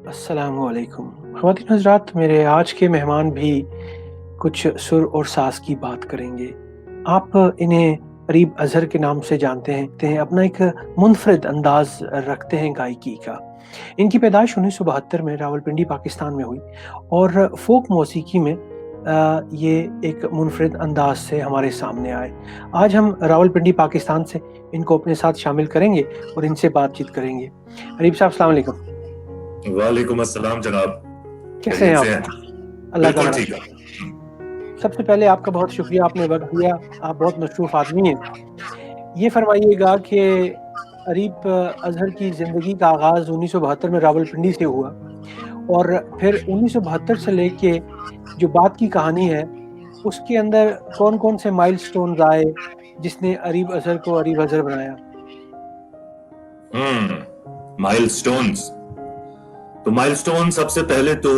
السلام علیکم خواتین حضرات، میرے آج کے مہمان بھی کچھ سر اور ساز کی بات کریں گے۔ آپ انہیں قریب اظہر کے نام سے جانتے ہیں، اپنا ایک منفرد انداز رکھتے ہیں گائیکی کا۔ ان کی پیدائش 1972 میں راولپنڈی پاکستان میں ہوئی اور فوک موسیقی میں یہ ایک منفرد انداز سے ہمارے سامنے آئے۔ آج ہم راولپنڈی پاکستان سے ان کو اپنے ساتھ شامل کریں گے اور ان سے بات چیت کریں گے۔ عریب صاحب السلام علیکم۔ وعلیکم السلام جناب، کیسے ہیں آپ؟ اللہ کا بالکل ٹھیک ہے۔ سب سے پہلے آپ کا بہت شکریہ، آپ نے وقت دیا، آپ بہت مصروف آدمی ہیں۔ یہ فرمائیے گا کہ عریب اظہر کی زندگی کا آغاز 1972 میں راولپنڈی سے ہوا اور پھر 1972 سے لے کے جو بات کی کہانی ہے اس کے اندر کون کون سے مائل سٹونز آئے جس نے عریب اظہر کو عریب اظہر بنایا؟ مائل سٹونز تو مائل سٹون سب سے پہلے تو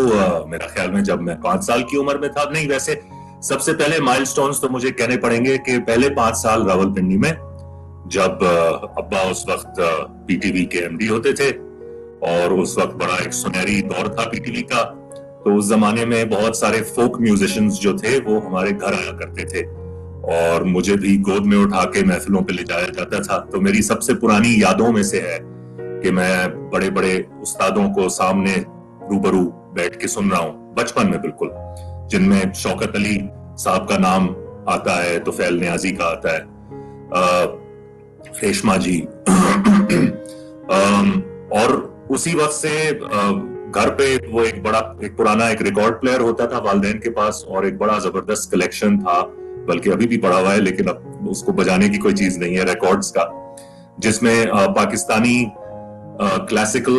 میرا خیال میں جب میں 5 سال کی عمر میں تھا، نہیں ویسے سب سے پہلے مائل سٹونز تو مجھے کہنے پڑیں گے کہ پہلے 5 سال راولپنڈی میں جب ابا اس وقت پی ٹی وی کے ایم ڈی ہوتے تھے اور اس وقت بڑا ایک سنہری دور تھا پی ٹی وی کا، تو اس زمانے میں بہت سارے فوک میوزیشنز جو تھے وہ ہمارے گھر آیا کرتے تھے اور مجھے بھی گود میں اٹھا کے محفلوں پہ لے جایا جاتا تھا۔ تو میری سب سے پرانی یادوں میں سے ہے کہ میں بڑے بڑے استادوں کو سامنے روبرو بیٹھ کے سن رہا ہوں بچپن میں، بالکل، جن میں شوکت علی صاحب کا نام آتا ہے، طفیل نیازی کا آتا ہے، ریشما جی اور اسی وقت سے گھر پہ وہ ایک پرانا ایک ریکارڈ پلیئر ہوتا تھا والدین کے پاس اور ایک بڑا زبردست کلیکشن تھا، بلکہ ابھی بھی پڑا ہوا ہے لیکن اب اس کو بجانے کی کوئی چیز نہیں ہے، ریکارڈز کا، جس میں پاکستانی کلاسیکل،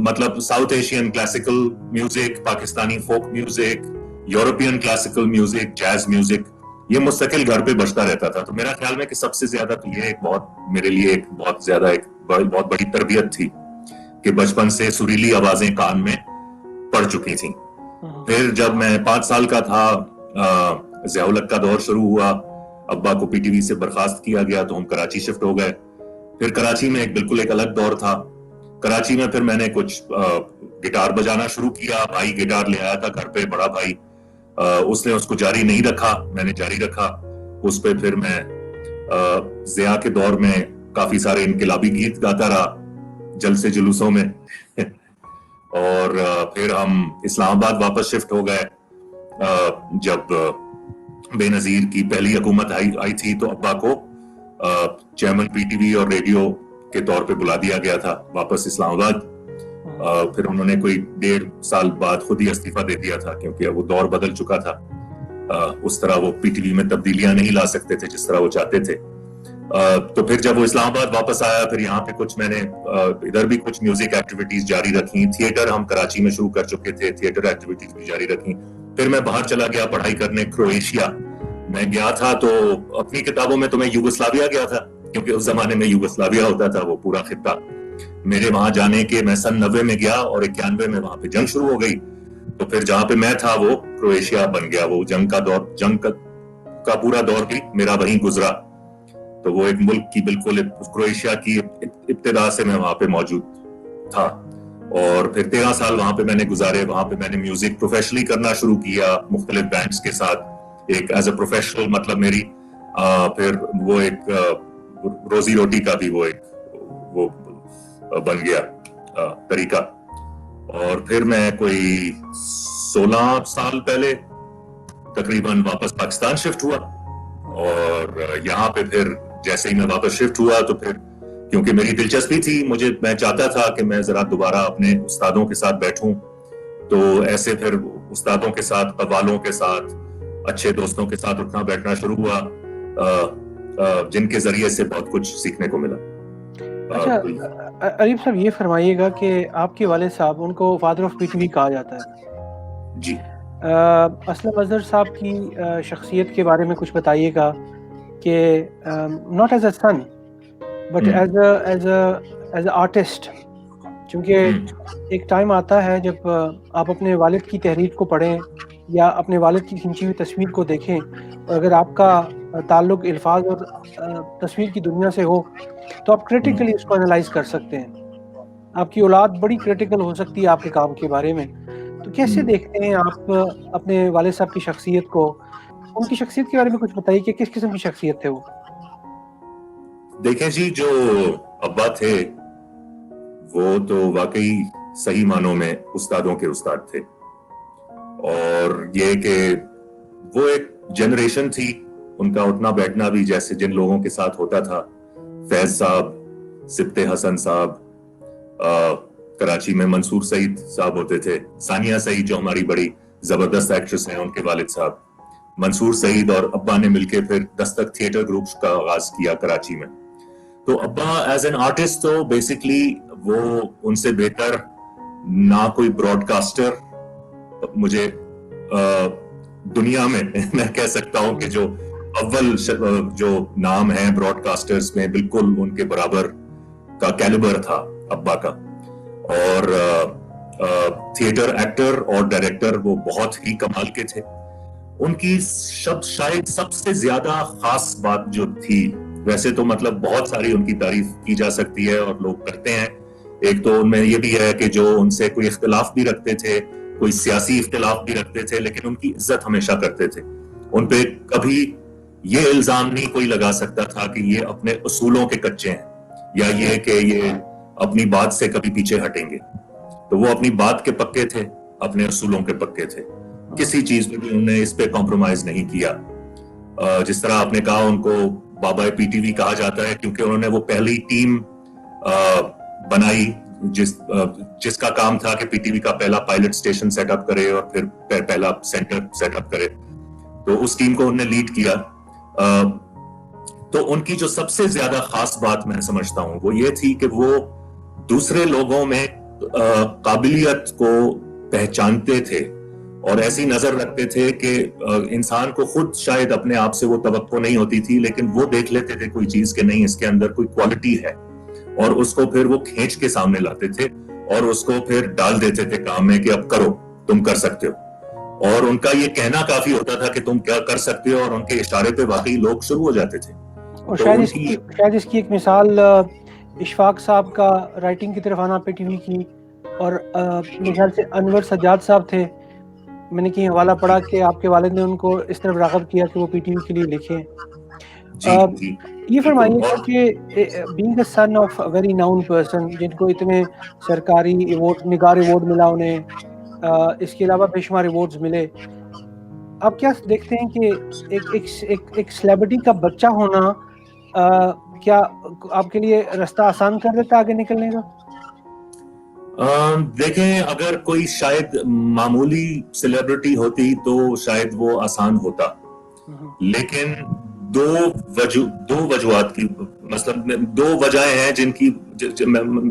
مطلب south Asian classical music, Pakistani folk music, European classical music, jazz music, یہ مستقل گھر پہ بجتا رہتا تھا۔ تو میرا خیال میں کہ سب سے زیادہ تو یہ ایک بہت میرے لیے ایک بہت زیادہ ایک بہت بڑی تربیت تھی کہ بچپن سے سریلی آوازیں کان میں پڑ چکی تھیں۔ پھر جب میں 5 سال کا تھا، ضیاء الحق کا دور شروع ہوا، ابا کو پی ٹی وی سے برخاست کیا گیا تو ہم کراچی شفٹ ہو گئے۔ پھر کراچی میں بالکل ایک الگ دور تھا۔ کراچی میں پھر میں نے کچھ گٹار بجانا شروع کیا، بھائی گٹار لے آیا تھا گھر پہ، بڑا بھائی، اس نے اس کو جاری نہیں رکھا، میں نے جاری رکھا اس پہ۔ پھر میں ضیاء کے دور میں کافی سارے انقلابی گیت گاتا رہا جلسے جلوسوں میں اور پھر ہم اسلام آباد واپس شفٹ ہو گئے۔ جب بے نظیر کی پہلی حکومت آئی تھی تو ابا کو چیئرمین پی ٹی وی اور ریڈیو کے طور پہ بلا دیا گیا تھا واپس اسلام آباد۔ پھر انہوں نے کوئی 1.5 سال بعد خود ہی استعفیٰ دے دیا تھا کیونکہ وہ دور بدل چکا تھا، اس طرح وہ پی ٹی وی میں تبدیلیاں نہیں لا سکتے تھے جس طرح وہ چاہتے تھے۔ تو پھر جب وہ اسلام آباد واپس آیا، پھر یہاں پہ کچھ میں نے ادھر بھی کچھ میوزک ایکٹیویٹیز جاری رکھی، تھیٹر ہم کراچی میں شروع کر چکے تھے، تھیٹر ایکٹیویٹیز بھی جاری رکھی۔ پھر میں باہر چلا گیا پڑھائی کرنے کرویشیا میں گیا تھا، تو اپنی کتابوں میں تو میں یوگوسلاویا گیا تھا کیونکہ اس زمانے میں یوگوسلاویا ہوتا تھا وہ پورا خطہ۔ میرے وہاں جانے کے میں سن 90 میں گیا اور 91 میں وہاں پہ جنگ شروع ہو گئی، تو پھر جہاں پہ میں تھا وہ کرویشیا بن گیا، وہ جنگ کا دور، جنگ کا پورا دور بھی میرا وہیں گزرا۔ تو وہ ایک ملک کی بالکل کرویشیا کی ابتدا سے میں وہاں پہ موجود تھا اور پھر 13 سال وہاں پہ میں نے گزارے۔ وہاں پہ میں نے میوزک پروفیشنلی کرنا شروع کیا مختلف بینڈز کے ساتھ، ایک ایز اے پروفیشنل، مطلب میری پھر وہ ایک روزی روٹی کا بھی وہ ایک وہ بن گیا طریقہ۔ اور پھر میں کوئی 16 سال پہلے تقریباً واپس پاکستان شفٹ ہوا اور یہاں پہ پھر جیسے ہی میں واپس شفٹ ہوا تو پھر کیونکہ میری دلچسپی تھی، میں چاہتا تھا کہ میں ذرا دوبارہ اپنے استادوں کے ساتھ بیٹھوں، تو ایسے پھر استادوں کے ساتھ، قوالوں کے ساتھ، اچھے دوستوں کے ساتھ اٹھنا بیٹھنا شروع ہوا، جن کے ذریعے سے بہت کچھ سیکھنے کو ملا۔ اچھا عریب صاحب، یہ فرمائیے گا کہ آپ کے والد صاحب، ان کو father of P T V کہا جاتا ہے جی، اسلم اظہر صاحب کی شخصیت کے بارے میں کچھ بتائیے گا کہ not as a son but as an artist, چونکہ ایک ٹائم آتا ہے جب آپ اپنے والد کی تحریر کو پڑھیں یا اپنے والد کی کھینچی ہوئی تصویر کو دیکھیں، اور اگر آپ کا تعلق الفاظ اور تصویر کی دنیا سے ہو تو آپ کریٹیکلی اس کو انالائز کر سکتے ہیں. آپ کی اولاد بڑی کریٹیکل ہو سکتی ہے آپ کے کام کے بارے میں. تو کیسے دیکھتے ہیں آپ اپنے والد صاحب کی شخصیت کو؟ ان کی شخصیت کے بارے میں کچھ بتائیے کہ کس قسم کی شخصیت تھے وہ؟ دیکھیں جی، جو ابا تھے وہ تو واقعی صحیح معنوں میں استادوں کے استاد تھے. اور یہ کہ وہ ایک جنریشن تھی، ان کا اٹھنا بیٹھنا بھی جیسے جن لوگوں کے ساتھ ہوتا تھا، فیض صاحب، سبت حسن صاحب، کراچی میں منصور سعید صاحب ہوتے تھے، ثانیہ سعید جو ہماری بڑی زبردست ایکٹریس ہیں، ان کے والد صاحب. منصور سعید اور ابا نے مل کے پھر دستک تھیٹر گروپس کا آغاز کیا کراچی میں. تو ابا ایز این آرٹسٹ تو بیسکلی وہ ان سے بہتر نہ کوئی براڈ کاسٹر مجھے دنیا میں میں کہہ سکتا ہوں کہ جو اول جو نام ہیں براڈ کاسٹرز میں، بالکل ان کے برابر کا کیلیبر تھا ابا کا. اور تھیٹر ایکٹر اور ڈائریکٹر وہ بہت ہی کمال کے تھے. ان کی شاید سب سے زیادہ خاص بات جو تھی، ویسے تو مطلب بہت ساری ان کی تعریف کی جا سکتی ہے اور لوگ کرتے ہیں، ایک تو ان میں یہ بھی ہے کہ جو ان سے کوئی اختلاف بھی رکھتے تھے، کوئی سیاسی اختلاف بھی رکھتے تھے، لیکن ان کی عزت ہمیشہ کرتے تھے. ان پہ کبھی یہ الزام نہیں کوئی لگا سکتا تھا کہ یہ اپنے اصولوں کے کچے ہیں یا یہ کہ یہ اپنی بات سے کبھی پیچھے ہٹیں گے. تو وہ اپنی بات کے پکے تھے، اپنے اصولوں کے پکے تھے. کسی چیز پہ بھی انہوں نے اس پہ کمپرومائز نہیں کیا. جس طرح آپ نے کہا ان کو بابا پی ٹی وی کہا جاتا ہے کیونکہ انہوں نے وہ پہلی ٹیم بنائی جس کا کام تھا کہ پی ٹی وی کا پہلا پائلٹ سٹیشن سیٹ اپ کرے اور پھر پہلا سینٹر سیٹ اپ کرے. تو اس ٹیم کو انہوں نے لیڈ کیا. تو ان کی جو سب سے زیادہ خاص بات میں سمجھتا ہوں وہ یہ تھی کہ وہ دوسرے لوگوں میں قابلیت کو پہچانتے تھے اور ایسی نظر رکھتے تھے کہ انسان کو خود شاید اپنے آپ سے وہ توقع نہیں ہوتی تھی، لیکن وہ دیکھ لیتے تھے کوئی چیز کہ نہیں اس کے اندر کوئی کوالٹی ہے، اور اس کو پھر وہ کھینچ کے سامنے لاتے تھے اور اس کو پھر ڈال دیتے تھے کام میں کہ اب کرو، تم کر سکتے ہو. اور ان کا یہ کہنا کافی ہوتا تھا کہ تم کیا کر سکتے ہو، اور ان کے اشارے پہ واقعی لوگ شروع ہو جاتے تھے. اور شاید اس کی ایک مثال اشفاق صاحب کا رائٹنگ کی طرف آنا پی ٹی وی کی، اور میرے خیال سے انور سجاد صاحب تھے، میں نے کہیں حوالہ پڑھا کہ آپ کے والد نے ان کو اس طرف راغب کیا کہ وہ پی ٹی وی کے لیے لکھیں. یہ فرمائیے گا کہ being a son of very known person, جن کو اتنے سرکاری ایوارڈ، نگار ایوارڈ ملا انہیں، اس کے علاوہ بے شمار ایوارڈز ملے، آپ کیا دیکھتے ہیں کہ ایک سیلیبریٹی کا بچہ ہونا کیا آپ کے لیے رستہ آسان کر دیتا آگے نکلنے کا؟ دیکھیں، اگر کوئی شاید معمولی سیلیبریٹی ہوتی تو شاید وہ آسان ہوتا، لیکن دو وجوہات کی مثلا دو وجہیں ہیں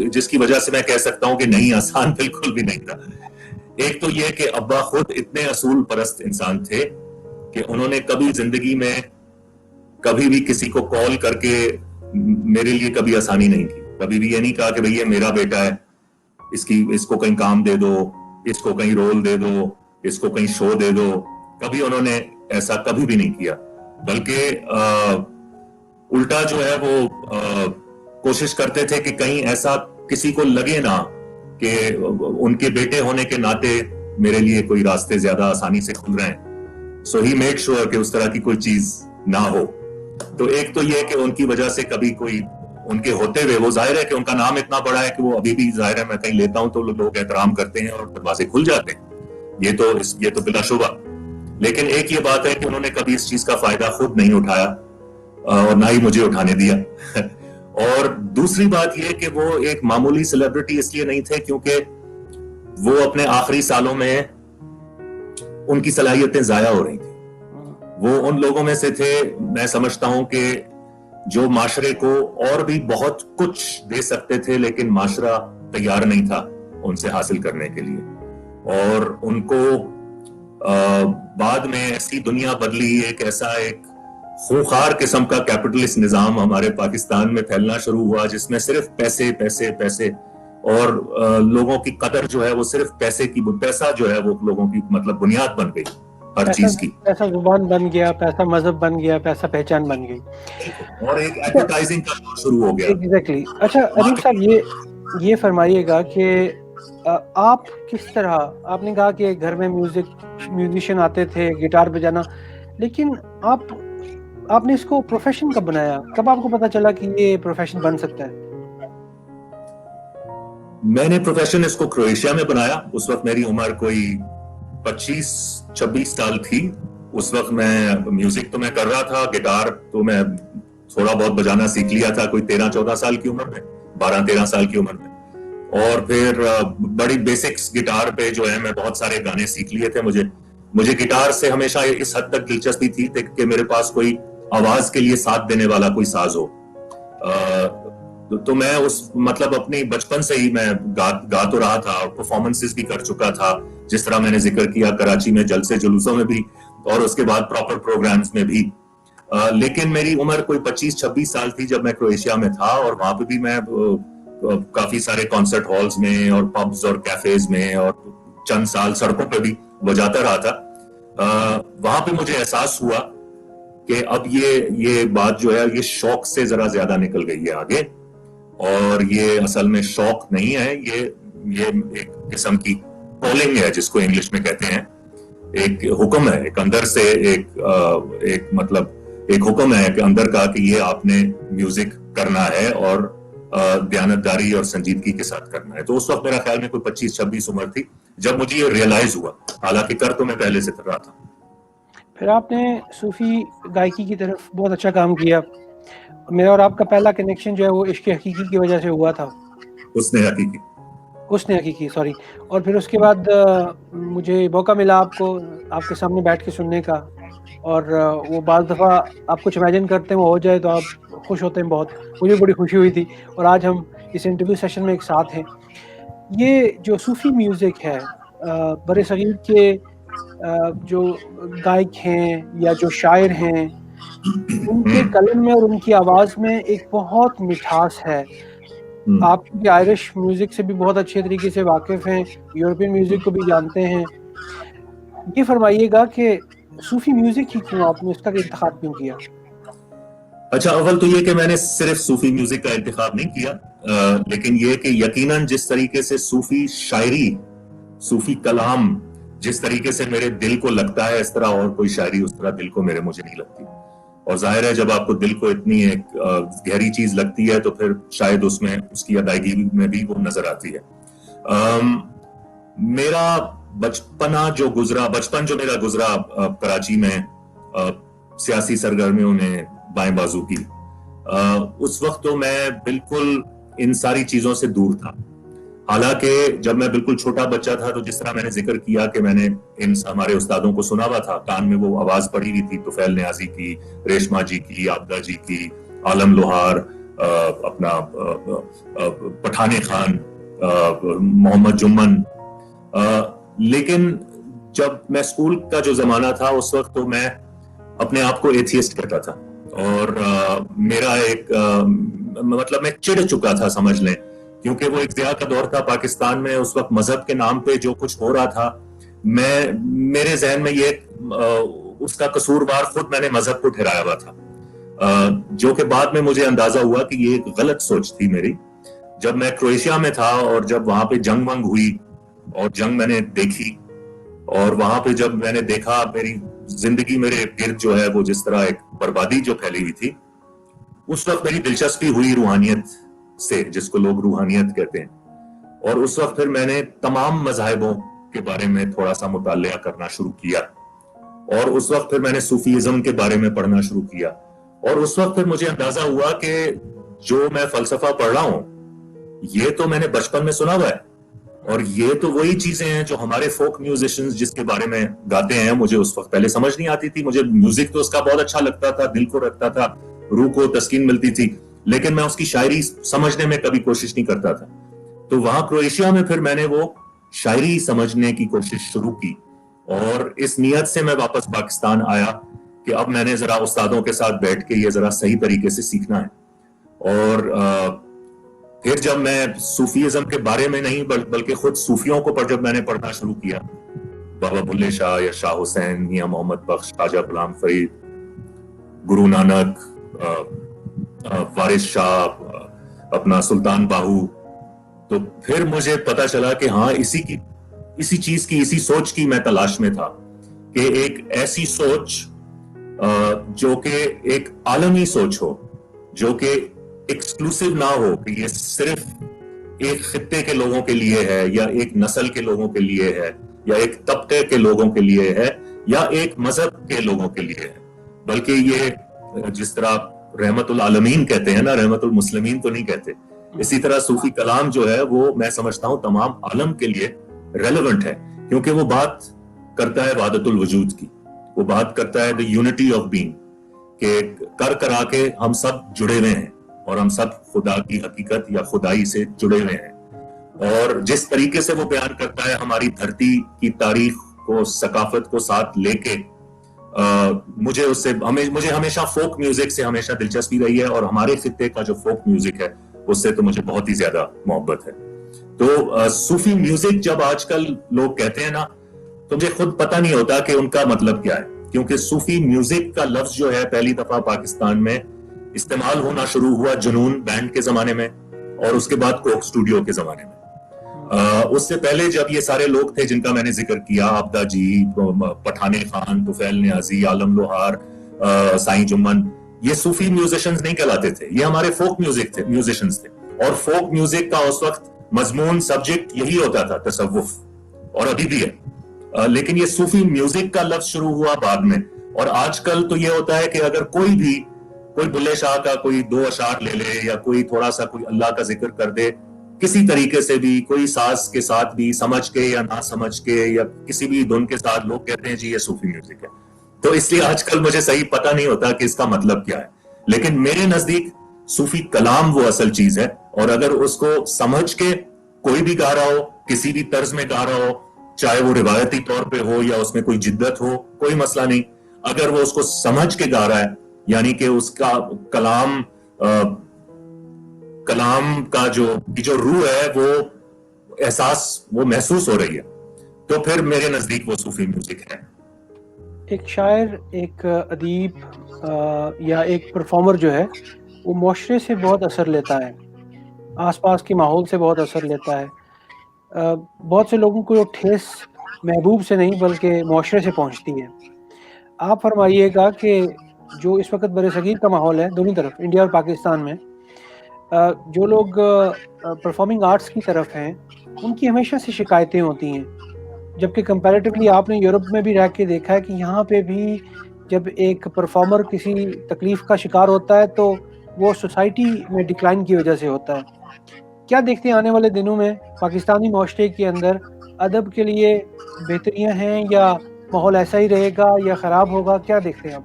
جس کی وجہ سے میں کہہ سکتا ہوں کہ نہیں، آسان بالکل بھی نہیں تھا. ایک تو یہ کہ ابا خود اتنے اصول پرست انسان تھے کہ انہوں نے کبھی زندگی میں کبھی بھی کسی کو کال کر کے میرے لیے کبھی آسانی نہیں کی. کبھی بھی یہ نہیں کہا کہ بھئی یہ میرا بیٹا ہے، اس کو کہیں کام دے دو، اس کو کہیں رول دے دو، اس کو کہیں شو دے دو. کبھی انہوں نے ایسا کبھی بھی نہیں کیا، بلکہ الٹا جو ہے وہ کوشش کرتے تھے کہ کہیں ایسا کسی کو لگے نہ کہ ان کے بیٹے ہونے کے ناطے میرے لیے کوئی راستے زیادہ آسانی سے کھل رہے ہیں. سو ہی میک شور کہ اس طرح کی کوئی چیز نہ ہو. تو ایک تو یہ کہ ان کی وجہ سے کبھی کوئی ان کے ہوتے ہوئے، وہ ظاہر ہے کہ ان کا نام اتنا بڑا ہے کہ وہ ابھی بھی ظاہر ہے میں کہیں لیتا ہوں تو لوگ احترام کرتے ہیں اور دروازے کھل جاتے ہیں، یہ تو بلا شبہ. لیکن ایک یہ بات ہے کہ انہوں نے کبھی اس چیز کا فائدہ خود نہیں اٹھایا اور نہ ہی مجھے اٹھانے دیا. اور دوسری بات یہ کہ وہ ایک معمولی سیلیبریٹی اس لیے نہیں تھے کیونکہ وہ اپنے آخری سالوں میں ان کی صلاحیتیں ضائع ہو رہی تھیں. وہ ان لوگوں میں سے تھے، میں سمجھتا ہوں کہ جو معاشرے کو اور بھی بہت کچھ دے سکتے تھے لیکن معاشرہ تیار نہیں تھا ان سے حاصل کرنے کے لیے. اور ان کو بعد میں ایسی دنیا بدلی، ایک ایسا ایک خوخار قسم کا کیپٹلسٹ نظام ہمارے پاکستان میں پھیلنا شروع ہوا جس میں صرف پیسے پیسے پیسے اور لوگوں کی قدر جو ہے وہ صرف پیسہ جو ہے وہ لوگوں کی مطلب بنیاد بن گئی ہر چیز کی. پیسہ زبان بن گیا، پیسہ مذہب بن گیا، پیسہ پہچان بن گئی. اور ایک ایڈورٹائزنگ کا دور شروع ہو گیا. ایگزیکٹلی. اچھا اریب صاحب یہ فرمائیے گا کہ آپ کس طرح، آپ نے کہا کہ گھر میں میوزیشین آتے تھے گٹار بجانا، لیکن آپ نے اس کو پروفیشن کب بنایا؟ کب آپ کو پتا چلا کہ یہ پروفیشن بن سکتا ہے؟ میں نے پروفیشن اس کو کرویشیا میں بنایا. اس وقت میری عمر کوئی 25-26 سال تھی. اس وقت میں میوزک تو میں کر رہا تھا، گٹار تو میں تھوڑا بہت بجانا سیکھ لیا تھا کوئی 13-14 سال کی عمر میں، 12-13 سال کی عمر میں. اور پھر بڑی بیسکس گٹار پہ جو ہے میں بہت سارے گانے سیکھ لیے تھے. مجھے گٹار سے ہمیشہ اس حد تک دلچسپی تھی کہ میرے پاس کوئی آواز کے لیے ساتھ دینے والا کوئی ساز ہو. تو میں مطلب اپنی بچپن سے ہی میں گا تو رہا تھا اور پرفارمنسز بھی کر چکا تھا، جس طرح میں نے ذکر کیا کراچی میں جلسے جلوسوں میں بھی اور اس کے بعد پراپر پروگرامز میں بھی. لیکن میری عمر کوئی 25-26 سال تھی جب میں کرویشیا میں تھا، اور وہاں پہ بھی میں کافی سارے کانسرٹ ہالز میں اور پبز اور کیفیز میں اور چند سال سڑکوں پہ بھی بجاتا رہا تھا. وہاں پہ مجھے احساس ہوا کہ اب یہ بات جو ہے یہ شوق سے ذرا زیادہ نکل گئی ہے آگے، اور یہ اصل میں شوق نہیں ہے، یہ ایک قسم کی کالنگ ہے جس کو انگلش میں کہتے ہیں. ایک حکم ہے، ایک اندر سے ایک مطلب ایک حکم ہے کہ اندر کا کہ یہ آپ نے میوزک کرنا ہے اور دیانتداری اور سنجیدگی کے ساتھ کرنا ہے. تو اس وقت میرا خیال میں کوئی 25-26 عمر تھی جب مجھے یہ ریئلائز ہوا، حالانکہ کر تو میں پہلے سے کر رہا تھا. پھر آپ نے صوفی گائکی کی طرف بہت اچھا کام کیا. میرا اور آپ کا پہلا کنیکشن جو ہے وہ عشق حقیقی کی وجہ سے ہوا تھا. اس نے حقیقی سوری. اور پھر اس کے بعد مجھے موقع ملا آپ کے سامنے بیٹھ کے سننے کا، اور وہ بعض دفعہ آپ کچھ امیجن کرتے ہیں وہ ہو جائے تو آپ خوش ہوتے ہیں بہت. مجھے بڑی خوشی ہوئی تھی، اور آج ہم اس انٹرویو سیشن میں ایک ساتھ ہیں. یہ جو صوفی میوزک ہے، بر صغیر کے جو گائک ہیں یا جو شاعر ہیں، ان کے قلم میں اور ان کی آواز میں ایک بہت مٹھاس ہے. آپ کی آئرش میوزک سے بھی بہت اچھے طریقے سے واقف ہیں، یورپین میوزک کو بھی جانتے ہیں. یہ فرمائیے گا کہ صوفی میوزک ہی کیوں، آپ نے اس کا انتخاب کیوں کیا؟ اچھا، اول تو یہ کہ میں نے صرف صوفی میوزک کا انتخاب نہیں کیا، لیکن یہ کہ یقیناً جس طریقے سے صوفی شاعری، صوفی کلام جس طریقے سے میرے دل کو لگتا ہے، اس طرح اور کوئی شاعری اس طرح دل کو مجھے نہیں لگتی. اور ظاہر ہے جب آپ کو دل کو اتنی ایک گہری چیز لگتی ہے تو پھر شاید اس میں اس کی ادائیگی میں بھی وہ نظر آتی ہے. میرا بچپن جو میرا گزرا کراچی میں سیاسی سرگرمیوں نے بائیں بازو کی، اس وقت تو میں بالکل ان ساری چیزوں سے دور تھا. حالانکہ جب میں بالکل چھوٹا بچہ تھا تو جس طرح میں نے ذکر کیا کہ میں نے ہمارے استادوں کو سنا ہوا تھا، کان میں وہ آواز پڑی ہوئی تھی طفیل نیازی کی، ریشما جی کی، عابدہ جی کی، عالم لوہار، اپنا پٹھان خان، محمد جمن. لیکن جب میں اسکول کا جو زمانہ تھا اس وقت تو میں اپنے آپ کو ایتھیسٹ کہتا تھا، اور میرا ایک مطلب میں چڑ چکا تھا سمجھ لیں، کیونکہ وہ ایک ضیاء کا دور تھا پاکستان میں. اس وقت مذہب کے نام پہ جو کچھ ہو رہا تھا، میرے ذہن میں یہ اس کا قصوروار خود میں نے مذہب کو ٹھہرایا ہوا تھا، جو کہ بعد میں مجھے اندازہ ہوا کہ یہ ایک غلط سوچ تھی میری. جب میں کرویشیا میں تھا اور جب وہاں پہ جنگ ونگ ہوئی اور جنگ میں نے دیکھی، اور وہاں پہ جب میں نے دیکھا میری زندگی میرے گرد جو ہے وہ جس طرح ایک بربادی جو پھیلی ہوئی تھی، اس وقت میری دلچسپی ہوئی روحانیت سے، جس کو لوگ روحانیت کہتے ہیں. اور اس وقت پھر میں نے تمام مذاہبوں کے بارے میں تھوڑا سا مطالعہ کرنا شروع کیا، اور اس وقت پھر میں نے صوفیزم کے بارے میں پڑھنا شروع کیا. اور اس وقت پھر مجھے اندازہ ہوا کہ جو میں فلسفہ پڑھ رہا ہوں یہ تو میں نے بچپن میں سنا ہوا ہے، اور یہ تو وہی چیزیں ہیں جو ہمارے فوک میوزیشنز جس کے بارے میں گاتے ہیں. مجھے اس وقت پہلے سمجھ نہیں آتی تھی، مجھے میوزک تو اس کا بہت اچھا لگتا تھا، دل کو رکھتا تھا، روح کو تسکین ملتی تھی، لیکن میں اس کی شاعری سمجھنے میں کبھی کوشش نہیں کرتا تھا. تو وہاں کرویشیا میں پھر میں نے وہ شاعری سمجھنے کی کوشش شروع کی، اور اس نیت سے میں واپس پاکستان آیا کہ اب میں نے ذرا استادوں کے ساتھ بیٹھ کے یہ ذرا صحیح طریقے سے سیکھنا ہے. اور پھر جب میں صوفیزم کے بارے میں نہیں بلکہ خود صوفیوں کو جب میں نے پڑھنا شروع کیا، بابا بلے شاہ یا شاہ حسین، میاں محمد بخش، خواجہ غلام فرید، گرو نانک، وارث شاہ، اپنا سلطان باہو، تو پھر مجھے پتا چلا کہ ہاں اسی چیز کی، اسی سوچ کی میں تلاش میں تھا، کہ ایک ایسی سوچ جو کہ ایک عالمی سوچ ہو، جو کہ ایکسکلوسیو نہ ہو کہ یہ صرف ایک خطے کے لوگوں کے لیے ہے، یا ایک نسل کے لوگوں کے لیے ہے، یا ایک طبقے کے لوگوں کے لیے ہے، یا ایک مذہب کے لوگوں کے لیے ہے، بلکہ یہ جس طرح رحمت العالمین کہتے ہیں نا، رحمت المسلمین تو نہیں کہتے، اسی طرح صوفی کلام جو ہے وہ میں سمجھتا ہوں تمام عالم کے لیے ریلیونٹ ہے، کیونکہ وہ بات کرتا ہے وحدت الوجود کی، وہ بات کرتا ہے the unity of being، کہ کرا کے ہم سب جڑے ہوئے ہیں، اور ہم سب خدا کی حقیقت یا خدائی سے جڑے ہوئے ہیں، اور جس طریقے سے وہ بیان کرتا ہے ہماری دھرتی کی تاریخ کو، ثقافت کو ساتھ لے کے، مجھے ہمیشہ فوک میوزک سے ہمیشہ دلچسپی رہی ہے، اور ہمارے خطے کا جو فوک میوزک ہے اس سے تو مجھے بہت ہی زیادہ محبت ہے۔ تو صوفی میوزک جب آج کل لوگ کہتے ہیں نا، تو مجھے خود پتہ نہیں ہوتا کہ ان کا مطلب کیا ہے، کیونکہ صوفی میوزک کا لفظ جو ہے پہلی دفعہ پاکستان میں استعمال ہونا شروع ہوا جنون بینڈ کے زمانے میں، اور اس کے بعد کوک اسٹوڈیو کے زمانے میں۔ اس سے پہلے جب یہ سارے لوگ تھے جن کا میں نے ذکر کیا، عبدہ جی، پٹھان خان، طفیل نیازی، عالم لوہار، سائیں جمن، یہ صوفی میوزیشنز نہیں کہلاتے تھے، یہ ہمارے فوک میوزیشنز تھے، اور فوک میوزک کا اس وقت مضمون سبجیکٹ یہی ہوتا تھا، تصوف، اور ابھی بھی ہے، لیکن یہ صوفی میوزک کا لفظ شروع ہوا بعد میں، اور آج کل تو یہ ہوتا ہے کہ اگر کوئی بلے شاہ کا کوئی 2 اشعار لے لے، یا کوئی تھوڑا سا کوئی اللہ کا ذکر کر دے، کسی طریقے سے بھی، کوئی ساز کے ساتھ بھی، سمجھ کے یا نہ سمجھ کے، یا کسی بھی دھن کے ساتھ، لوگ کہتے ہیں جی یہ صوفی میوزک ہے۔ تو اس لیے آج کل مجھے صحیح پتہ نہیں ہوتا کہ اس کا مطلب کیا ہے، لیکن میرے نزدیک صوفی کلام وہ اصل چیز ہے، اور اگر اس کو سمجھ کے کوئی بھی گا رہا ہو، کسی بھی طرز میں گا رہا ہو، چاہے وہ روایتی طور پہ ہو یا اس میں کوئی جدت ہو، کوئی مسئلہ نہیں، اگر وہ اس کو سمجھ کے گا رہا ہے، یعنی کہ اس کا کلام کا جو روح ہے، وہ احساس وہ محسوس ہو رہی ہے، تو پھر میرے نزدیک وہ صوفی میوزک ہے۔ ایک شاعر، ایک ادیب یا ایک پرفارمر جو ہے وہ معاشرے سے بہت اثر لیتا ہے، آس پاس کے ماحول سے بہت اثر لیتا ہے۔ بہت سے لوگوں کو یہ ٹھیس محبوب سے نہیں بلکہ معاشرے سے پہنچتی ہے۔ آپ فرمائیے گا کہ جو اس وقت برصغیر کا ماحول ہے، دونوں طرف انڈیا اور پاکستان میں، جو لوگ پرفارمنگ آرٹس کی طرف ہیں ان کی ہمیشہ سے شکایتیں ہوتی ہیں، جبکہ کمپیریٹیولی آپ نے یورپ میں بھی رہ کے دیکھا ہے کہ یہاں پہ بھی جب ایک پرفارمر کسی تکلیف کا شکار ہوتا ہے تو وہ سوسائٹی میں ڈکلائن کی وجہ سے ہوتا ہے۔ کیا دیکھتے ہیں آنے والے دنوں میں پاکستانی معاشرے کے اندر ادب کے لیے بہتریاں ہیں، یا ماحول ایسا ہی رہے گا یا خراب ہوگا؟ کیا دیکھتے ہیں آپ؟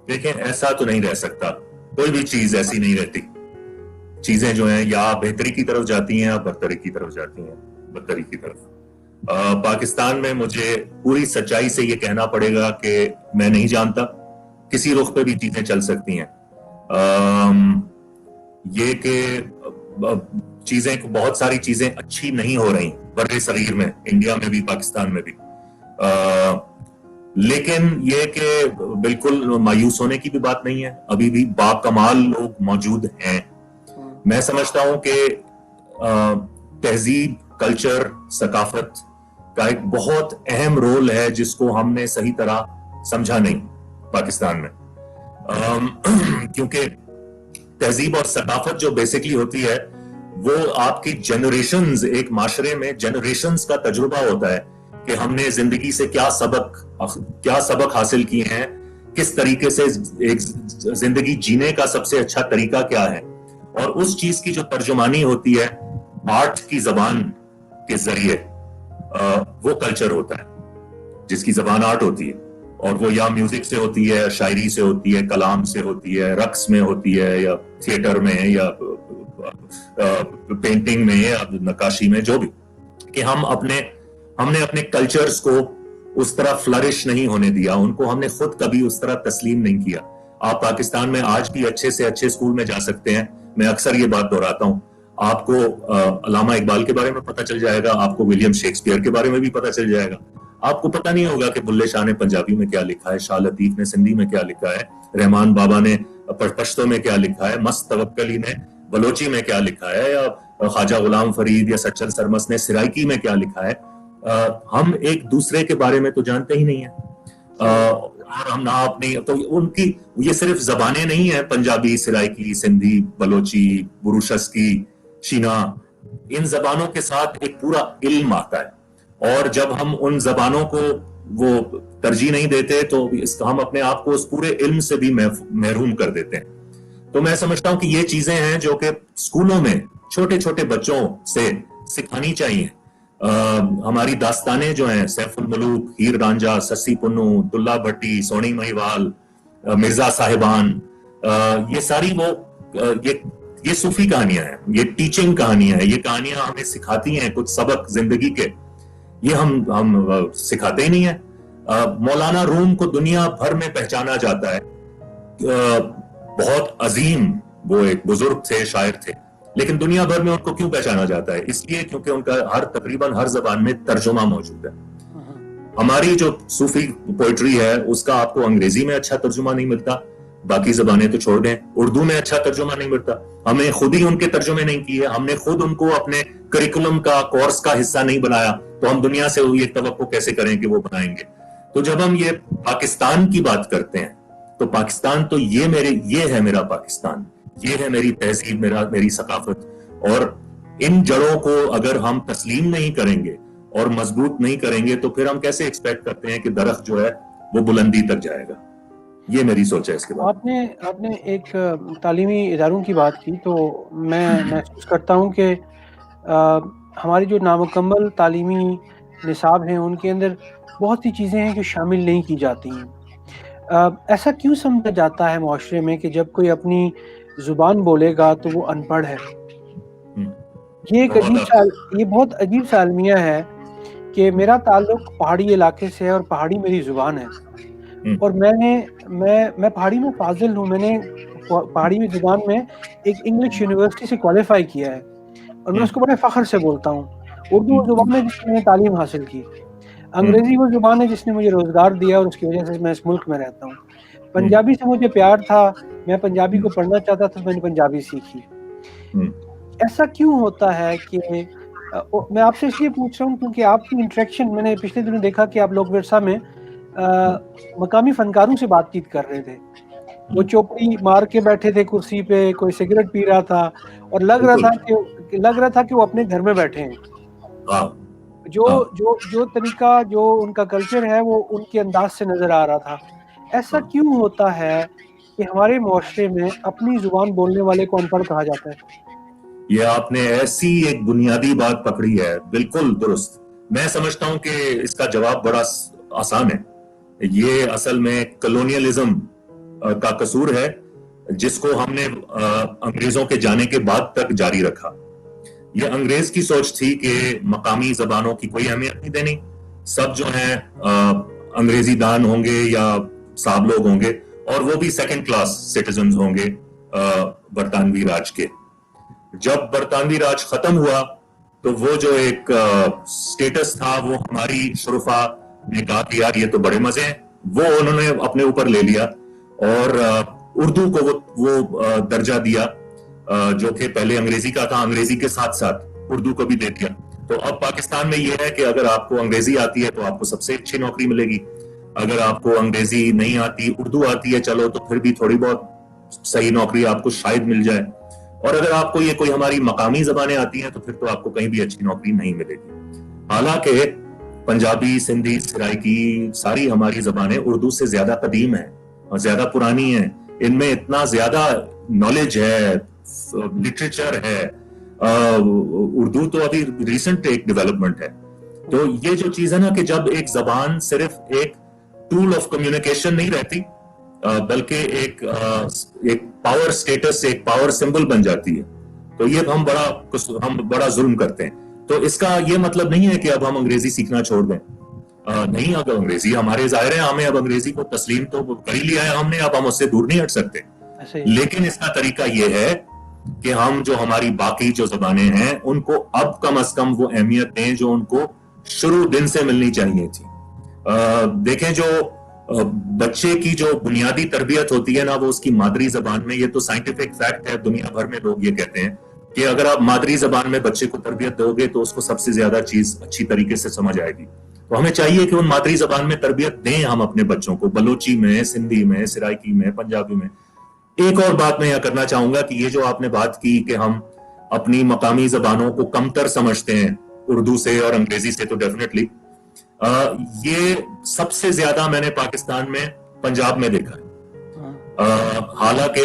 دیکھیں، ایسا تو نہیں رہ سکتا، کوئی بھی چیز ایسی نہیں رہتی، چیزیں جو ہیں یا بہتری کی طرف جاتی ہیں یا برتری کی طرف جاتی ہیں، بدتری کی طرف۔ پاکستان میں مجھے پوری سچائی سے یہ کہنا پڑے گا کہ میں نہیں جانتا، کسی رخ پہ بھی چیزیں چل سکتی ہیں، یہ کہ بہت ساری چیزیں اچھی نہیں ہو رہی بر صغیر میں، انڈیا میں بھی، پاکستان میں بھی، لیکن یہ کہ بالکل مایوس ہونے کی بھی بات نہیں ہے، ابھی بھی باکمال لوگ موجود ہیں۔ میں سمجھتا ہوں کہ تہذیب، کلچر، ثقافت کا ایک بہت اہم رول ہے جس کو ہم نے صحیح طرح سمجھا نہیں پاکستان میں، کیونکہ تہذیب اور ثقافت جو بیسکلی ہوتی ہے وہ آپ کی جنریشنز، ایک معاشرے میں جنریشنز کا تجربہ ہوتا ہے کہ ہم نے زندگی سے کیا سبق حاصل کیے ہیں، کس طریقے سے ایک زندگی جینے کا سب سے اچھا طریقہ کیا ہے، اور اس چیز کی جو ترجمانی ہوتی ہے آرٹ کی زبان کے ذریعے، وہ کلچر ہوتا ہے جس کی زبان آرٹ ہوتی ہے، اور وہ یا میوزک سے ہوتی ہے، شاعری سے ہوتی ہے، کلام سے ہوتی ہے، رقص میں ہوتی ہے، یا تھیٹر میں، یا پینٹنگ میں، یا نقاشی میں، جو بھی، کہ ہم نے اپنے کلچرز کو اس طرح فلرش نہیں ہونے دیا، ان کو ہم نے خود کبھی اس طرح تسلیم نہیں کیا۔ آپ پاکستان میں آج بھی اچھے سے اچھے اسکول میں جا سکتے ہیں، میں اکثر یہ بات دہراتا ہوں. آپ کو علامہ اقبال کے بارے میں پتہ چل جائے گا, آپ کو ولیم شیکسپیئر کے بارے میں بھی پتہ چل جائے گا. آپ کو پتہ نہیں ہوگا کہ بلے شاہ نے پنجابی میں کیا لکھا ہے, شاہ لطیف نے سندھی میں کیا لکھا ہے, رحمان بابا نے پشتو میں کیا لکھا ہے, مست توکلی نے بلوچی میں کیا لکھا ہے, یا خواجہ غلام فرید یا سچل سرمس نے سرائکی میں کیا لکھا ہے. ہم ایک دوسرے کے بارے میں تو جانتے ہی نہیں ہیں, اور ہم نہ اپنی, تو ان کی یہ صرف زبانیں نہیں ہیں, پنجابی, سرائکی, سندھی, بلوچی, بروشسکی, شینا, ان زبانوں کے ساتھ ایک پورا علم آتا ہے, اور جب ہم ان زبانوں کو وہ ترجیح نہیں دیتے تو ہم اپنے آپ کو اس پورے علم سے بھی محروم کر دیتے ہیں. تو میں سمجھتا ہوں کہ یہ چیزیں ہیں جو کہ اسکولوں میں چھوٹے چھوٹے بچوں سے سکھانی چاہیے. ہماری داستانیں جو ہیں, سیف الملوک, ہیر رانجھا, سسی پنو, دلہ بھٹی, سونی مہیوال, مرزا صاحبان, یہ ساری وہ یہ صوفی کہانیاں ہیں, یہ ٹیچنگ کہانیاں ہیں, یہ کہانیاں ہمیں سکھاتی ہیں کچھ سبق زندگی کے, یہ ہم سکھاتے ہی نہیں ہیں. مولانا روم کو دنیا بھر میں پہچانا جاتا ہے, بہت عظیم وہ ایک بزرگ تھے, شاعر تھے, لیکن دنیا بھر میں ان کو کیوں پہچانا جاتا ہے؟ اس لیے کیونکہ ان کا تقریباً ہر زبان میں ترجمہ موجود ہے. ہماری جو صوفی پوئٹری ہے اس کا آپ کو انگریزی میں اچھا ترجمہ نہیں ملتا, باقی زبانیں تو چھوڑ دیں, اردو میں اچھا ترجمہ نہیں ملتا, ہمیں خود ہی ان کے ترجمے نہیں کیے, ہم نے خود ان کو اپنے کریکولم کا, کورس کا حصہ نہیں بنایا, تو ہم دنیا سے یہ توقع کیسے کریں کہ وہ بنائیں گے؟ تو جب ہم یہ پاکستان کی بات کرتے ہیں تو پاکستان تو یہ ہے میرا پاکستان, یہ ہے میری تہذیب, میری ثقافت, اور ان جڑوں کو اگر ہم تسلیم نہیں کریں گے اور مضبوط نہیں کریں گے تو پھر ہم کیسے ایکسپیکٹ کرتے ہیں کہ درخت جو ہے وہ بلندی تک جائے گا؟ یہ میری سوچ ہے اس کے بعد. آپ نے ایک تعلیمی اداروں کی بات کی, تو میں محسوس کرتا ہوں کہ ہماری جو نامکمل تعلیمی نصاب ہیں ان کے اندر بہت سی چیزیں ہیں جو شامل نہیں کی جاتی ہیں. ایسا کیوں سمجھا جاتا ہے معاشرے میں کہ جب کوئی اپنی زبان بولے گا تو وہ ان پڑھ ہے؟ یہ ایک بہت عجیب سا المیہ ہے کہ میرا تعلق پہاڑی علاقے سے ہے اور پہاڑی میری زبان ہے, اور میں پہاڑی میں فاضل ہوں, میں نے پہاڑی زبان میں ایک انگلش یونیورسٹی سے کوالیفائی کیا ہے, اور میں اس کو بڑے فخر سے بولتا ہوں. اردو وہ زبان ہے جس میں نے تعلیم حاصل کی, انگریزی وہ زبان ہے جس نے مجھے روزگار دیا اور اس کی وجہ سے میں اس ملک میں رہتا ہوں. پنجابی سے مجھے پیار تھا, میں پنجابی کو پڑھنا چاہتا تھا, میں نے پنجابی سیکھی. ایسا کیوں ہوتا ہے کہ میں آپ سے اس لیے پوچھ رہا ہوں کیونکہ آپ کی انٹریکشن, میں نے پچھلے دنوں دیکھا کہ آپ لوک ورثہ میں مقامی فنکاروں سے بات چیت کر رہے تھے. وہ چوپڑی مار کے بیٹھے تھے کرسی پہ, کوئی سگریٹ پی رہا تھا, اور لگ رہا تھا کہ وہ اپنے گھر میں بیٹھے ہیں. جو طریقہ, جو ان کا کلچر ہے وہ ان کے انداز سے نظر آ رہا تھا. ایسا کیوں ہوتا ہے کہ ہمارے معاشرے میں اپنی زبان بولنے والے کو ان پڑھ کہا جاتا ہے؟ یہ آپ نے ایسی ایک بنیادی بات پکڑی ہے, بالکل درست. میں سمجھتا ہوں کہ اس کا جواب بڑا آسان ہے. یہ اصل میں کلونیلزم کا قصور ہے جس کو ہم نے انگریزوں کے جانے کے بعد تک جاری رکھا. یہ انگریز کی سوچ تھی کہ مقامی زبانوں کی کوئی اہمیت نہیں دینی, سب جو ہیں انگریزی دان ہوں گے یا صاحب لوگ ہوں گے, اور وہ بھی سیکنڈ کلاس سٹیزنز ہوں گے برطانوی راج کے. جب برطانوی راج ختم ہوا تو وہ جو ایک سٹیٹس تھا وہ ہماری شرفا نے کہا کہ یار یہ تو بڑے مزے ہیں, وہ انہوں نے اپنے اوپر لے لیا اور اردو کو وہ درجہ دیا جو کہ پہلے انگریزی کا تھا, انگریزی کے ساتھ ساتھ اردو کو بھی دے دیا. تو اب پاکستان میں یہ ہے کہ اگر آپ کو انگریزی آتی ہے تو آپ کو سب سے اچھی نوکری ملے گی, اگر آپ کو انگریزی نہیں آتی, اردو آتی ہے چلو تو پھر بھی تھوڑی بہت صحیح نوکری آپ کو شاید مل جائے, اور اگر آپ کو یہ کوئی ہماری مقامی زبانیں آتی ہیں تو پھر تو آپ کو کہیں بھی اچھی نوکری نہیں ملے گی. حالانکہ پنجابی, سندھی, سرائکی ساری ہماری زبانیں اردو سے زیادہ قدیم ہیں اور زیادہ پرانی ہیں, ان میں اتنا زیادہ نالج ہے, لٹریچر ہے. اردو تو ابھی ریسنٹ ایک ڈیولپمنٹ ہے. تو یہ جو چیز ہے نا کہ جب ایک زبان صرف ایک ٹول آف کمیونیکیشن نہیں رہتی بلکہ ایک پاور سٹیٹس, ایک پاور سمبل بن جاتی ہے, تو یہ ہم بڑا ظلم کرتے ہیں. تو اس کا یہ مطلب نہیں ہے کہ اب ہم انگریزی سیکھنا چھوڑ دیں, نہیں. اگر انگریزی ہمارے ظاہر ہے, ہمیں اب انگریزی کو تسلیم تو کر ہی لیا ہے ہم نے, اب ہم اس سے دور نہیں ہٹ سکتے. لیکن اس کا طریقہ یہ ہے کہ ہم جو ہماری باقی جو زبانیں ہیں ان کو اب کم از کم وہ اہمیت دیں جو ان کو شروع دن سے ملنی چاہیے تھی. دیکھیں جو بچے کی جو بنیادی تربیت ہوتی ہے نا وہ اس کی مادری زبان میں, یہ تو سائنٹیفک فیکٹ ہے, دنیا بھر میں لوگ یہ کہتے ہیں کہ اگر آپ مادری زبان میں بچے کو تربیت دو گے تو اس کو سب سے زیادہ چیز اچھی طریقے سے سمجھ آئے گی. تو ہمیں چاہیے کہ ان مادری زبان میں تربیت دیں ہم اپنے بچوں کو, بلوچی میں, سندھی میں, سرائکی میں, پنجابی میں. ایک اور بات میں یہ کرنا چاہوں گا کہ یہ جو آپ نے بات کی کہ ہم اپنی مقامی زبانوں کو کمتر سمجھتے ہیں اردو سے اور انگریزی سے, تو ڈیفینیٹلی یہ سب سے زیادہ میں نے پاکستان میں پنجاب میں دیکھا ہے. حالانکہ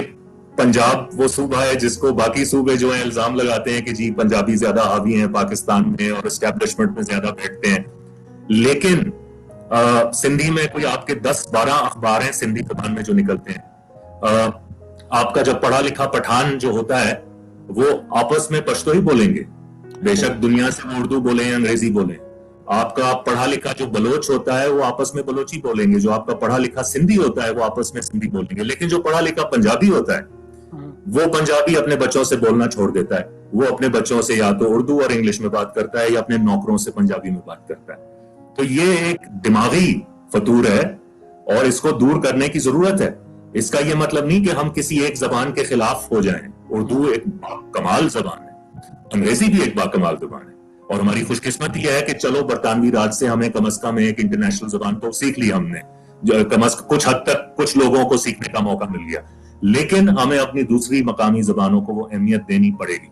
پنجاب وہ صوبہ ہے جس کو باقی صوبے جو ہیں الزام لگاتے ہیں کہ جی پنجابی زیادہ حاوی ہیں پاکستان میں اور اسٹیبلشمنٹ میں زیادہ بیٹھتے ہیں, لیکن سندھی میں کوئی آپ کے 10-12 اخبار ہیں سندھی زبان میں جو نکلتے ہیں. آپ کا جب پڑھا لکھا پٹھان جو ہوتا ہے وہ آپس میں پشتو ہی بولیں گے, بے شک دنیا سے وہ اردو بولیں انگریزی بولیں. آپ کا پڑھا لکھا جو بلوچ ہوتا ہے وہ آپس میں بلوچی بولیں گے, جو آپ کا پڑھا لکھا سندھی ہوتا ہے وہ آپس میں سندھی بولیں گے. لیکن جو پڑھا لکھا پنجابی ہوتا ہے وہ پنجابی اپنے بچوں سے بولنا چھوڑ دیتا ہے, وہ اپنے بچوں سے یا تو اردو اور انگلش میں بات کرتا ہے یا اپنے نوکروں سے پنجابی میں بات کرتا ہے. تو یہ ایک دماغی فطور ہے اور اس کو دور کرنے کی ضرورت ہے. اس کا یہ مطلب نہیں کہ ہم کسی ایک زبان کے خلاف ہو جائیں. اردو ایک کمال زبان ہے, انگریزی بھی ایک باکمال زبان ہے, اور ہماری خوش قسمتی یہ ہے کہ چلو برطانوی راج سے ہمیں کم از کم ایک انٹرنیشنل زبان تو سیکھ لی ہم نے, کم از کچھ حد تک کچھ لوگوں کو سیکھنے کا موقع مل گیا, لیکن ہمیں اپنی دوسری مقامی زبانوں کو وہ اہمیت دینی پڑے گی.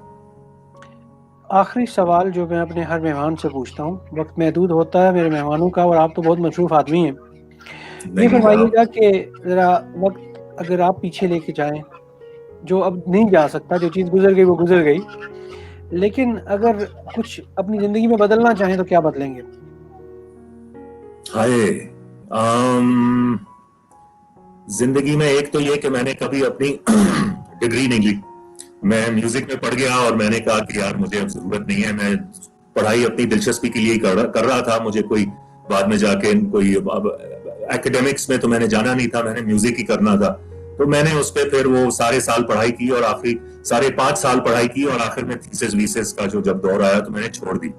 آخری سوال جو میں اپنے ہر مہمان سے پوچھتا ہوں, وقت محدود ہوتا ہے میرے مہمانوں کا اور آپ تو بہت مصروف آدمی ہیں, یہ فرمائیے گا کہ ذرا وقت اگر آپ پیچھے لے کے جائیں, جو اب نہیں جا سکتا, جو چیز گزر گئی وہ گزر گئی, لیکن اگر کچھ اپنی زندگی میں بدلنا چاہیں تو کیا بدلیں گے؟ زندگی میں ایک تو یہ کہ میں نے کبھی اپنی ڈگری نہیں لی. میں میوزک میں پڑھ گیا اور میں نے کہا کہ یار مجھے اب ضرورت نہیں ہے, میں پڑھائی اپنی دلچسپی کے لیے کر رہا تھا, مجھے کوئی بعد میں جا کے کوئی ایکیڈیمکس میں تو میں نے جانا نہیں تھا, میں نے میوزک ہی کرنا تھا. تو میں نے اس پہ پھر وہ سارے سال پڑھائی کی اور آخری 5.5 سال پڑھائی کی اور آخر میں تھیسس ویسس کا جو جب دور آیا تو میں نے چھوڑ دی.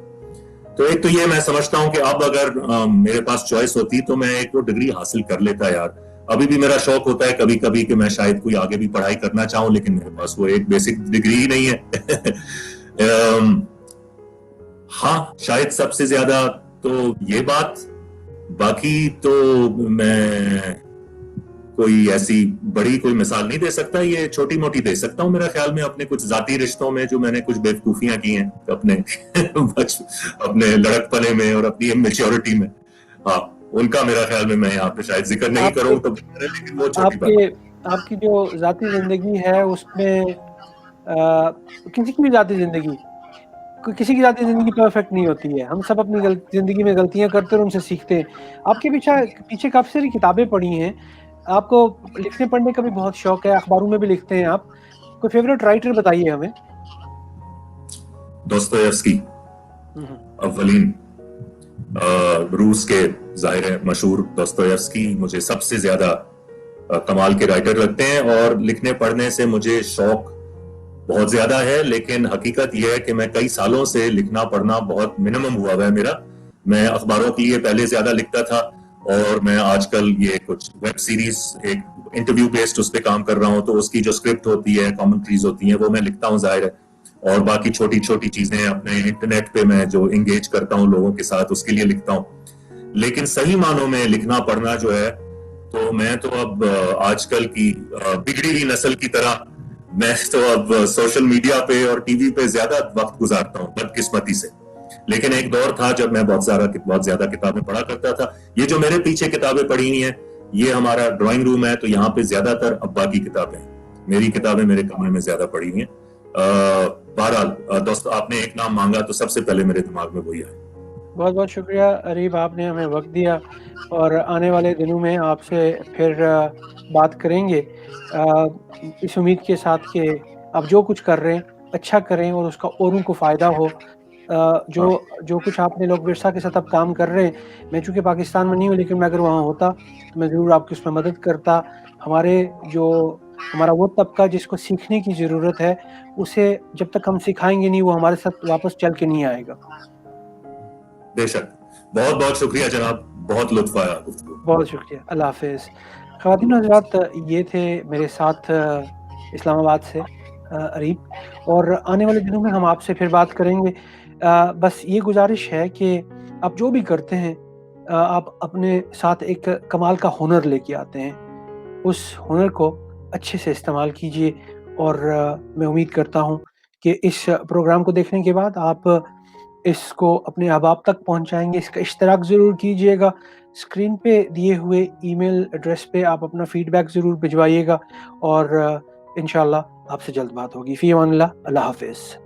تو ایک تو یہ میں سمجھتا ہوں کہ اب اگر میرے پاس چوائس ہوتی تو میں ایک تو ڈگری حاصل کر لیتا یار. ابھی بھی میرا شوق ہوتا ہے کبھی کبھی کہ میں شاید کوئی آگے بھی پڑھائی کرنا چاہوں, لیکن میرے پاس وہ ایک بیسک ڈگری ہی نہیں ہے. ہاں شاید سب سے زیادہ تو یہ بات, باقی تو میں کوئی ایسی بڑی کوئی مثال نہیں دے سکتا, یہ چھوٹی موٹی دے سکتا ہوں میرا خیال میں اپنے کچھ ذاتی رشتوں میں جو میں نے کچھ بیوقوفیاں کی ہیں اپنے لڑک پنے میں اور اپنی میچورٹی میں. ہاں ان کا میرا خیال میں یہاں پہ شاید ذکر نہیں کروں تو لیکن وہ چھوٹی بات. آپ کی جو ذاتی زندگی ہے اس میں کسی کی بھی ذاتی زندگی, کسی کی ذاتی زندگی پرفیکٹ نہیں ہوتی ہے, ہم سب اپنی زندگی میں غلطیاں کرتے اور ان سے سیکھتے ہیں. آپ کے پیچھے کافی ساری کتابیں پڑھی ہیں, آپ کو لکھنے پڑھنے کا بھی بہت شوق ہے, اخباروں میں بھی لکھتے ہیں آپ, کوئی فیوریٹ رائٹر بتائیے ہمیں. دوستویفسکی اولین, روس کے ظاہر ہے مشہور دوستویفسکی مجھے سب سے زیادہ کمال کے رائٹر لگتے ہیں. اور لکھنے پڑھنے سے مجھے شوق بہت زیادہ ہے, لیکن حقیقت یہ ہے کہ میں کئی سالوں سے لکھنا پڑھنا بہت منیمم ہوا ہے میرا. میں اخباروں کے لیے پہلے زیادہ لکھتا تھا اور میں آج کل یہ کچھ ویب سیریز ایک انٹرویو بیسڈ اس پہ کام کر رہا ہوں, تو اس کی جو اسکرپٹ ہوتی ہے, کامنٹریز ہوتی ہیں, وہ میں لکھتا ہوں ظاہر ہے. اور باقی چھوٹی چھوٹی چیزیں اپنے انٹرنیٹ پہ میں جو انگیج کرتا ہوں لوگوں کے ساتھ اس کے لیے لکھتا ہوں. لیکن صحیح معنوں میں لکھنا پڑھنا جو ہے تو میں تو اب آج کل کی بگڑی ہوئی نسل کی طرح میں تو اب سوشل میڈیا پہ اور ٹی وی پہ زیادہ وقت گزارتا ہوں بدقسمتی سے. لیکن ایک دور تھا جب میں بہت زیادہ کتابیں پڑھا کرتا تھا. یہ جو میرے پیچھے کتابیں پڑھی ہوئی ہیں یہ ہمارا ڈرائنگ روم ہے, تو یہاں پہ زیادہ تر ابا کی کتابیں ہیں, میری کتابیں میرے کمرے میں زیادہ پڑھی ہوئی ہیں. بہرحال دوست آپ نے ایک نام مانگا تو سب سے پہلے میرے دماغ میں وہی آئے. بہت بہت شکریہ اریب, آپ نے ہمیں وقت دیا اور آنے والے دنوں میں آپ سے پھر بات کریں گے اس امید کے ساتھ کہ آپ جو کچھ کر رہے ہیں اچھا کریں اور اس کا اوروں کو فائدہ ہو. جو کچھ آپ نے لوگ ورثہ کے ساتھ اب کام کر رہے ہیں, میں چونکہ پاکستان میں نہیں ہوں لیکن میں اگر وہاں ہوتا تو میں ضرور آپ کی اس میں مدد کرتا. ہمارے جو ہمارا وہ طبقہ جس کو سیکھنے کی ضرورت ہے، اسے جب تک ہم سکھائیں گے نہیں وہ ہمارے ساتھ واپس چل کے نہیں آئے گا۔ بے شک، بہت بہت شکریہ جناب، بہت لطف آیا گفتگو۔ بہت شکریہ، اللہ حافظ۔ خواتین و حضرات، یہ تھے میرے ساتھ اسلام آباد سے اریب، اور آنے والے دنوں میں ہم آپ سے پھر بات کریں گے۔ بس یہ گزارش ہے کہ آپ جو بھی کرتے ہیں، آپ اپنے ساتھ ایک کمال کا ہنر لے کے آتے ہیں، اس ہنر کو اچھے سے استعمال کیجیے، اور میں امید کرتا ہوں کہ اس پروگرام کو دیکھنے کے بعد آپ اس کو اپنے احباب تک پہنچائیں گے۔ اس کا اشتراک ضرور کیجیے گا، اسکرین پہ دیے ہوئے ای میل ایڈریس پہ آپ اپنا فیڈ بیک ضرور بھجوائیے گا، اور انشاءاللہ آپ سے جلد بات ہوگی۔ فی امان اللہ، اللہ حافظ۔